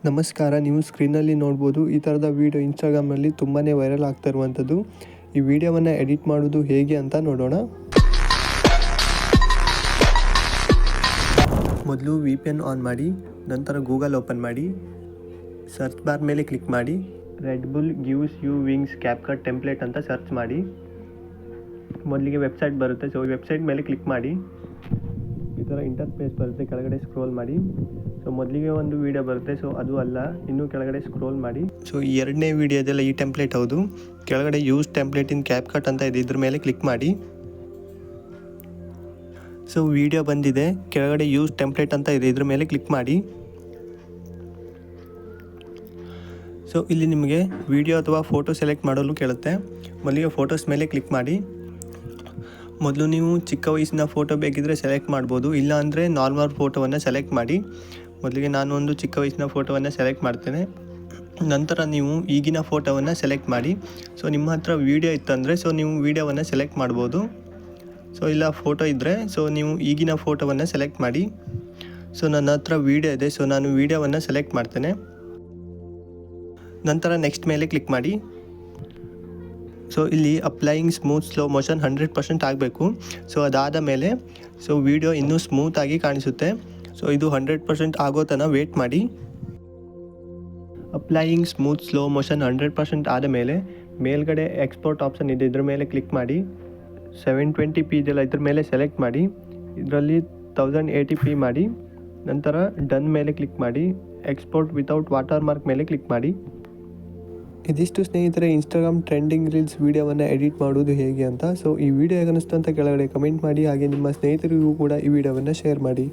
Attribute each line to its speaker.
Speaker 1: ನಮಸ್ಕಾರ, ನೀವು ಸ್ಕ್ರೀನಲ್ಲಿ ನೋಡ್ಬೋದು ಈ ಥರದ ವೀಡಿಯೋ ಇನ್ಸ್ಟಾಗ್ರಾಮ್ನಲ್ಲಿ ತುಂಬಾ ವೈರಲ್ ಆಗ್ತಾ ಇರುವಂಥದ್ದು. ಈ ವಿಡಿಯೋವನ್ನು ಎಡಿಟ್ ಮಾಡೋದು ಹೇಗೆ ಅಂತ ನೋಡೋಣ. ಮೊದಲು VPN ಆನ್ ಮಾಡಿ, ನಂತರ ಗೂಗಲ್ ಓಪನ್ ಮಾಡಿ, ಸರ್ಚ್ ಬಾರ್ ಮೇಲೆ ಕ್ಲಿಕ್ ಮಾಡಿ, Red Bull gives you wings CapCut template ಅಂತ ಸರ್ಚ್ ಮಾಡಿ. ಮೊದಲಿಗೆ ವೆಬ್ಸೈಟ್ ಬರುತ್ತೆ, ಸೊ ವೆಬ್ಸೈಟ್ ಮೇಲೆ ಕ್ಲಿಕ್ ಮಾಡಿ. ಈ ಥರ ಇಂಟರ್ಫೇಸ್ ಬರುತ್ತೆ, ಕೆಳಗಡೆ ಸ್ಕ್ರೋಲ್ ಮಾಡಿ. ಸೊ ಮೊದಲಿಗೆ ಒಂದು ವಿಡಿಯೋ ಬರುತ್ತೆ, ಸೊ ಅದು ಅಲ್ಲ, ಇನ್ನೂ ಕೆಳಗಡೆ ಸ್ಕ್ರೋಲ್ ಮಾಡಿ. ಸೊ ಈ ಎರಡನೇ ವಿಡಿಯೋದೆಲ್ಲ ಈ ಟೆಂಪ್ಲೇಟ್ ಹೌದು. ಕೆಳಗಡೆ ಯೂಸ್ ಟೆಂಪ್ಲೇಟ್ ಇನ್ ಕ್ಯಾಪ್ಕಟ್ ಅಂತ ಇದೆ, ಇದ್ರ ಮೇಲೆ ಕ್ಲಿಕ್ ಮಾಡಿ. ಸೊ ವಿಡಿಯೋ ಬಂದಿದೆ, ಕೆಳಗಡೆ ಯೂಸ್ ಟೆಂಪ್ಲೇಟ್ ಅಂತ ಇದೆ, ಇದ್ರ ಮೇಲೆ ಕ್ಲಿಕ್ ಮಾಡಿ. ಸೊ ಇಲ್ಲಿ ನಿಮಗೆ ವಿಡಿಯೋ ಅಥವಾ ಫೋಟೋ ಸೆಲೆಕ್ಟ್ ಮಾಡಲು ಕೇಳುತ್ತೆ. ಮೊದಲಿಗೆ ಫೋಟೋಸ್ ಮೇಲೆ ಕ್ಲಿಕ್ ಮಾಡಿ. ಮೊದಲು ನೀವು ಚಿಕ್ಕ ವಯಸ್ಸಿನ ಫೋಟೋ ಬೇಕಿದ್ದರೆ ಸೆಲೆಕ್ಟ್ ಮಾಡ್ಬೋದು, ಇಲ್ಲ ಅಂದರೆ ನಾರ್ಮಲ್ ಫೋಟೋವನ್ನು ಸೆಲೆಕ್ಟ್ ಮಾಡಿ. ಮೊದಲಿಗೆ ನಾನು ಒಂದು ಚಿಕ್ಕ ವಯಸ್ಸಿನ ಫೋಟೋವನ್ನು ಸೆಲೆಕ್ಟ್ ಮಾಡ್ತೇನೆ. ನಂತರ ನೀವು ಈಗಿನ ಫೋಟೋವನ್ನು ಸೆಲೆಕ್ಟ್ ಮಾಡಿ. ಸೊ ನಿಮ್ಮ ಹತ್ರ ವೀಡಿಯೋ ಇತ್ತಂದರೆ ಸೊ ನೀವು ವೀಡಿಯೋವನ್ನು ಸೆಲೆಕ್ಟ್ ಮಾಡ್ಬೋದು. ಸೊ ಇಲ್ಲ ಫೋಟೋ ಇದ್ದರೆ ಸೊ ನೀವು ಈಗಿನ ಫೋಟೋವನ್ನು ಸೆಲೆಕ್ಟ್ ಮಾಡಿ. ಸೊ ನನ್ನ ಹತ್ರ ವೀಡಿಯೋ ಇದೆ, ಸೊ ನಾನು ವೀಡಿಯೋವನ್ನು ಸೆಲೆಕ್ಟ್ ಮಾಡ್ತೇನೆ. ನಂತರ ನೆಕ್ಸ್ಟ್ ಮೇಲೆ ಕ್ಲಿಕ್ ಮಾಡಿ. ಸೊ ಇಲ್ಲಿ ಅಪ್ಲೈಯಿಂಗ್ ಸ್ಮೂತ್ ಸ್ಲೋ ಮೋಷನ್ 100% ಆಗಬೇಕು. ಸೊ ಅದಾದ ಮೇಲೆ ಸೊ ವಿಡಿಯೋ ಇನ್ನೂ ಸ್ಮೂತಾಗಿ ಕಾಣಿಸುತ್ತೆ. ಸೊ ಇದು 100% ಆಗೋ ತನಕ ವೇಟ್ ಮಾಡಿ. ಅಪ್ಲೈಯಿಂಗ್ ಸ್ಮೂತ್ ಸ್ಲೋ ಮೋಷನ್ 100% ಆದ ಮೇಲೆ ಮೇಲ್ಗಡೆ ಎಕ್ಸ್ಪೋರ್ಟ್ ಆಪ್ಷನ್ ಇದೆ, ಇದ್ರ ಮೇಲೆ ಕ್ಲಿಕ್ ಮಾಡಿ. 720p ಇದೆಲ್ಲ ಇದ್ರ ಮೇಲೆ ಸೆಲೆಕ್ಟ್ ಮಾಡಿ. ಇದರಲ್ಲಿ 1080p ಮಾಡಿ. ನಂತರ ಡನ್ ಮೇಲೆ ಕ್ಲಿಕ್ ಮಾಡಿ. ಎಕ್ಸ್ಪೋರ್ಟ್ ವಿತೌಟ್ ವಾಟರ್ ಮಾರ್ಕ್ ಮೇಲೆ ಕ್ಲಿಕ್ ಮಾಡಿ. ಇದಿಷ್ಟು ಸ್ನೇಹಿತರೆ ಇನ್ಸ್ಟಾಗ್ರಾಮ್ ಟ್ರೆಂಡಿಂಗ್ ರೀಲ್ಸ್ ವೀಡಿಯೋವನ್ನು ಎಡಿಟ್ ಮಾಡೋದು ಹೇಗೆ ಅಂತ. ಸೊ ಈ ವಿಡಿಯೋ ಹೇಗೆ ಅನಿಸ್ತು ಅಂತ ಕೆಳಗಡೆ ಕಮೆಂಟ್ ಮಾಡಿ. ಹಾಗೆ ನಿಮ್ಮ ಸ್ನೇಹಿತರಿಗೂ ಕೂಡ ಈ ವಿಡಿಯೋವನ್ನು ಶೇರ್ ಮಾಡಿ.